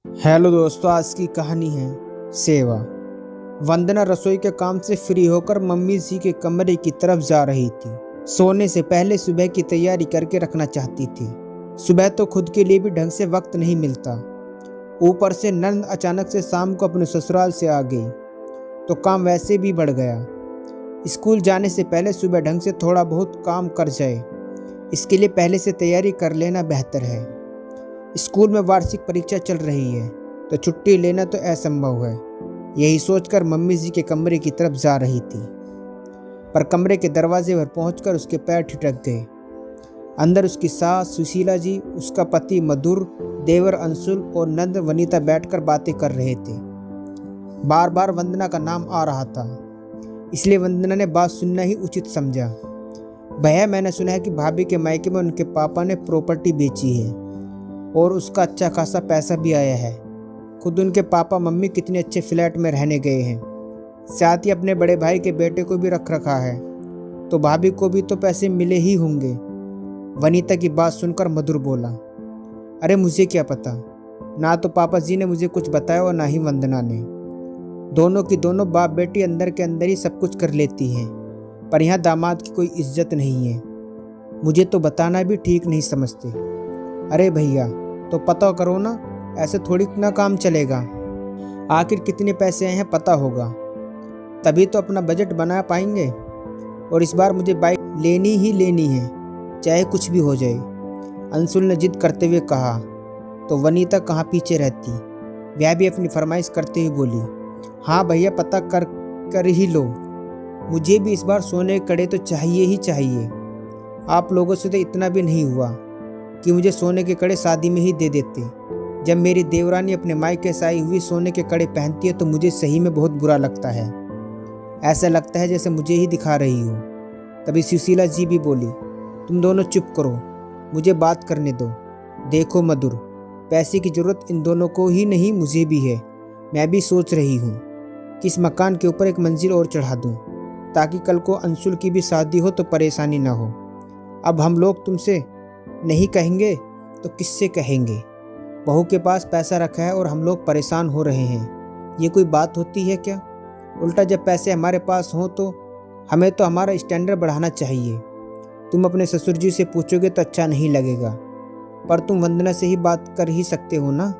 Hello दोस्तों, आज की कहानी है सेवा। वंदना रसोई के काम से फ्री होकर मम्मी जी के कमरे की तरफ जा रही थी। सोने से पहले सुबह की तैयारी करके रखना चाहती थी। सुबह तो खुद के लिए भी ढंग से वक्त नहीं मिलता, ऊपर से नंद अचानक से शाम को अपने ससुराल से आ गई तो काम वैसे भी बढ़ गया। स्कूल जाने से पहले सुबह ढंग से थोड़ा बहुत काम कर जाए, इसके लिए पहले से तैयारी कर लेना बेहतर है। स्कूल में वार्षिक परीक्षा चल रही है तो छुट्टी लेना तो असंभव है। यही सोचकर मम्मी जी के कमरे की तरफ जा रही थी, पर कमरे के दरवाजे पर पहुंचकर उसके पैर ठिठक गए। अंदर उसकी सास सुशीला जी, उसका पति मधुर, देवर अंशुल और नंद वनीता बैठकर बातें कर रहे थे। बार बार वंदना का नाम आ रहा था, इसलिए वंदना ने बात सुनना ही उचित समझा। भैया, मैंने सुना है कि भाभी के मायके में उनके पापा ने प्रॉपर्टी बेची है और उसका अच्छा खासा पैसा भी आया है। खुद उनके पापा मम्मी कितने अच्छे फ्लैट में रहने गए हैं, साथ ही अपने बड़े भाई के बेटे को भी रख रखा है, तो भाभी को भी तो पैसे मिले ही होंगे। वनीता की बात सुनकर मधुर बोला, अरे मुझे क्या पता, ना तो पापा जी ने मुझे कुछ बताया और ना ही वंदना ने। दोनों की दोनों बाप बेटी अंदर के अंदर ही सब कुछ कर लेती हैं, पर यहाँ दामाद की कोई इज्जत नहीं है। मुझे तो बताना भी ठीक नहीं समझते। अरे भैया, तो पता करो ना, ऐसे थोड़ी ना काम चलेगा। आखिर कितने पैसे आए हैं पता होगा, तभी तो अपना बजट बना पाएंगे। और इस बार मुझे बाइक लेनी ही लेनी है, चाहे कुछ भी हो जाए, अंशुल ने जिद करते हुए कहा। तो वनीता कहाँ पीछे रहती, वह भी अपनी फरमाइश करते हुए बोली, हाँ भैया, पता कर ही लो। मुझे भी इस बार सोने के कड़े तो चाहिए ही चाहिए। आप लोगों से तो इतना भी नहीं हुआ कि मुझे सोने के कड़े शादी में ही दे देते। जब मेरी देवरानी अपने मायके से आई हुई सोने के कड़े पहनती है तो मुझे सही में बहुत बुरा लगता है। ऐसा लगता है जैसे मुझे ही दिखा रही हो। तभी सुशीला जी भी बोली, तुम दोनों चुप करो, मुझे बात करने दो। देखो मधुर, पैसे की ज़रूरत इन दोनों को ही नहीं, मुझे भी है। मैं भी सोच रही हूँ कि इस मकान के ऊपर एक मंजिल और चढ़ा दूँ, ताकि कल को अंशुल की भी शादी हो तो परेशानी ना हो। अब हम लोग तुमसे नहीं कहेंगे तो किससे कहेंगे? बहू के पास पैसा रखा है और हम लोग परेशान हो रहे हैं, ये कोई बात होती है क्या? उल्टा जब पैसे हमारे पास हों तो हमें तो हमारा स्टैंडर्ड बढ़ाना चाहिए। तुम अपने ससुर जी से पूछोगे तो अच्छा नहीं लगेगा, पर तुम वंदना से ही बात कर ही सकते हो ना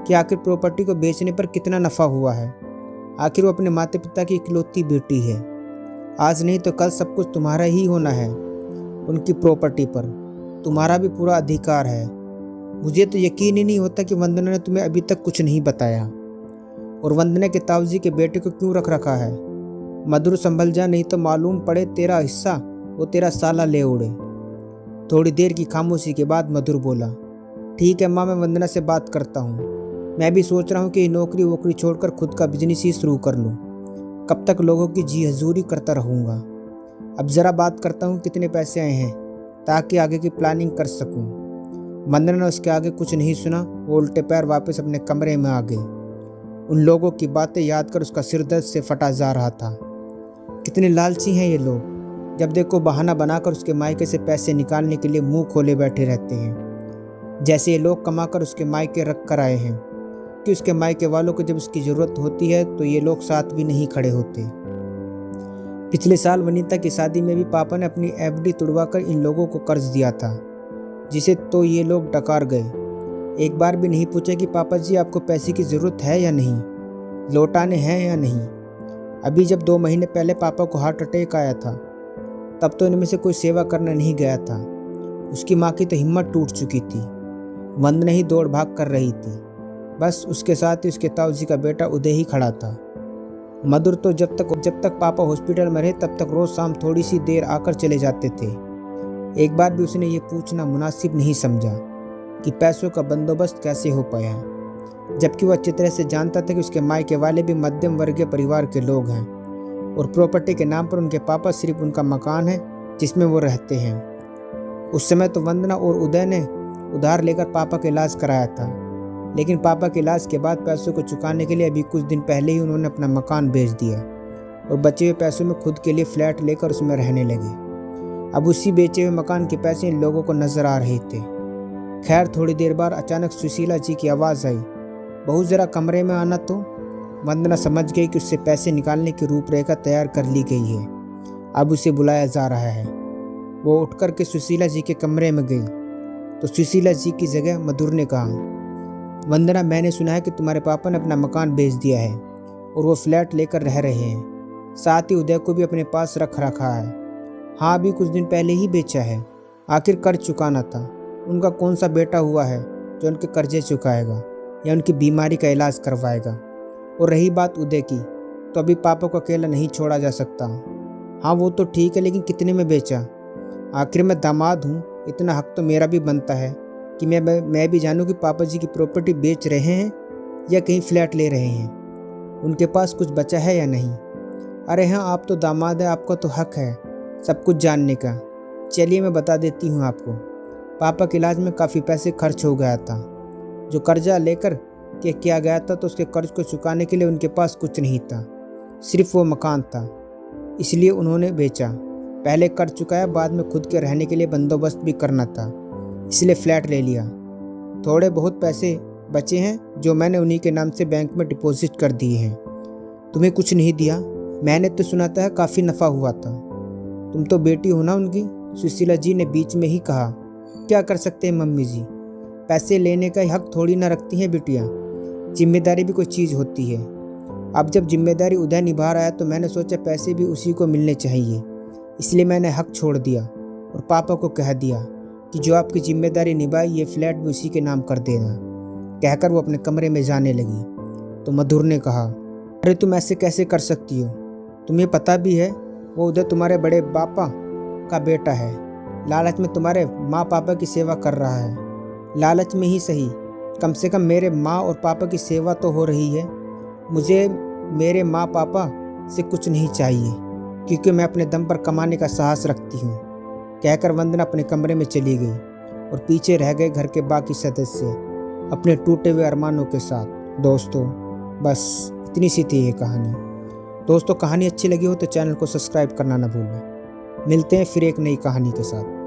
कि आखिर प्रॉपर्टी को बेचने पर कितना नफ़ा हुआ है। आखिर वो अपने माता पिता की इकलौती बेटी है। आज नहीं तो कल सब कुछ तुम्हारा ही होना है। उनकी प्रॉपर्टी पर तुम्हारा भी पूरा अधिकार है। मुझे तो यकीन ही नहीं होता कि वंदना ने तुम्हें अभी तक कुछ नहीं बताया। और वंदना के ताऊजी के बेटे को क्यों रख रखा है? मधुर, संभल जा, नहीं तो मालूम पड़े तेरा हिस्सा वो तेरा साला ले उड़े। थोड़ी देर की खामोशी के बाद मधुर बोला, ठीक है माँ, मैं वंदना से बात करता हूँ। मैं भी सोच रहा हूँ कि नौकरी वोकरी छोड़कर खुद का बिजनेस ही शुरू कर लूँ। कब तक लोगों की जी हजूरी करता रहूँगा। अब ज़रा बात करता हूँ कितने पैसे आए हैं, ताकि आगे की प्लानिंग कर सकूं। वंदना ने उसके आगे कुछ नहीं सुना, वो उल्टे पैर वापस अपने कमरे में आ गई। उन लोगों की बातें याद कर उसका सिर दर्द से फटा जा रहा था। कितने लालची हैं ये लोग, जब देखो बहाना बनाकर उसके मायके से पैसे निकालने के लिए मुंह खोले बैठे रहते हैं। जैसे ये लोग कमाकर उसके मायके रख कर आए हैं कि उसके मायके वालों को जब उसकी ज़रूरत होती है तो ये लोग साथ भी नहीं खड़े होते। पिछले साल वनीता की शादी में भी पापा ने अपनी एफडी तुड़वाकर इन लोगों को कर्ज दिया था, जिसे तो ये लोग डकार गए। एक बार भी नहीं पूछा कि पापा जी आपको पैसे की ज़रूरत है या नहीं, लौटाने हैं या नहीं। अभी जब 2 महीने पहले पापा को हार्ट अटैक आया था, तब तो इनमें से कोई सेवा करने नहीं गया था। उसकी माँ की तो हिम्मत टूट चुकी थी, वंदना ही दौड़ भाग कर रही थी। बस उसके साथ ही उसके ताऊजी का बेटा उदय ही खड़ा था। मधुर तो जब तक पापा हॉस्पिटल में रहे तब तक रोज शाम थोड़ी सी देर आकर चले जाते थे। एक बार भी उसने ये पूछना मुनासिब नहीं समझा कि पैसों का बंदोबस्त कैसे हो पाया, जबकि वह अच्छी तरह से जानता था कि उसके मायके वाले भी मध्यम वर्गीय परिवार के लोग हैं और प्रॉपर्टी के नाम पर उनके पापा सिर्फ उनका मकान है जिसमें वो रहते हैं। उस समय तो वंदना और उदय ने उधार लेकर पापा का इलाज कराया था, लेकिन पापा के इलाज के बाद पैसों को चुकाने के लिए अभी कुछ दिन पहले ही उन्होंने अपना मकान बेच दिया और बचे हुए पैसों में खुद के लिए फ्लैट लेकर उसमें रहने लगे। अब उसी बेचे हुए मकान के पैसे इन लोगों को नजर आ रहे थे। खैर, थोड़ी देर बाद अचानक सुशीला जी की आवाज़ आई, बहू जरा कमरे में आना तो। वंदना समझ गई कि उससे पैसे निकालने की रूपरेखा तैयार कर ली गई है, अब उसे बुलाया जा रहा है। वो उठकर के सुशीला जी के कमरे में गई तो सुशीला जी की जगह मधुर ने कहा, वंदना, मैंने सुना है कि तुम्हारे पापा ने अपना मकान बेच दिया है और वो फ्लैट लेकर रह रहे हैं, साथ ही उदय को भी अपने पास रख रखा है। हाँ, अभी कुछ दिन पहले ही बेचा है। आखिर कर्ज चुकाना था। उनका कौन सा बेटा हुआ है जो उनके कर्जे चुकाएगा या उनकी बीमारी का इलाज करवाएगा। और रही बात उदय की, तो अभी पापा को अकेला नहीं छोड़ा जा सकता। हाँ वो तो ठीक है, लेकिन कितने में बेचा? आखिर मैं दामाद हूँ, इतना हक तो मेरा भी बनता है कि मैं भी जानूँ कि पापा जी की प्रॉपर्टी बेच रहे हैं या कहीं फ्लैट ले रहे हैं, उनके पास कुछ बचा है या नहीं। अरे हाँ, आप तो दामाद हैं, आपका तो हक है सब कुछ जानने का। चलिए मैं बता देती हूँ आपको। पापा के इलाज में काफ़ी पैसे खर्च हो गया था। जो कर्जा लेकर के किया गया था, तो उसके कर्ज को चुकाने के लिए उनके पास कुछ नहीं था, सिर्फ वो मकान था। इसलिए उन्होंने बेचा। पहले कर्ज चुकाया, बाद में खुद के रहने के लिए बंदोबस्त भी करना था, इसलिए फ्लैट ले लिया। थोड़े बहुत पैसे बचे हैं जो मैंने उन्हीं के नाम से बैंक में डिपॉजिट कर दिए हैं। तुम्हें कुछ नहीं दिया? मैंने तो सुना था काफ़ी नफ़ा हुआ था। तुम तो बेटी हो ना उनकी, सुशीला जी ने बीच में ही कहा। क्या कर सकते हैं मम्मी जी, पैसे लेने का हक थोड़ी ना रखती हैं बिटिया, जिम्मेदारी भी कोई चीज़ होती है। अब जब जिम्मेदारी उदय निभा रहा है तो मैंने सोचा पैसे भी उसी को मिलने चाहिए, इसलिए मैंने हक छोड़ दिया और पापा को कह दिया कि जो आपकी जिम्मेदारी निभाई ये फ्लैट भी उसी के नाम कर देना। कहकर वो अपने कमरे में जाने लगी तो मधुर ने कहा, अरे तुम ऐसे कैसे कर सकती हो? तुम्हें पता भी है वो उदय तुम्हारे बड़े पापा का बेटा है, लालच में तुम्हारे माँ पापा की सेवा कर रहा है। लालच में ही सही, कम से कम मेरे माँ और पापा की सेवा तो हो रही है। मुझे मेरे माँ पापा से कुछ नहीं चाहिए, क्योंकि मैं अपने दम पर कमाने का साहस रखती हूँ। कहकर वंदना अपने कमरे में चली गई और पीछे रह गए घर के बाकी सदस्य अपने टूटे हुए अरमानों के साथ। दोस्तों बस इतनी सी थी ये कहानी। दोस्तों कहानी अच्छी लगी हो तो चैनल को सब्सक्राइब करना ना भूलें। मिलते हैं फिर एक नई कहानी के साथ।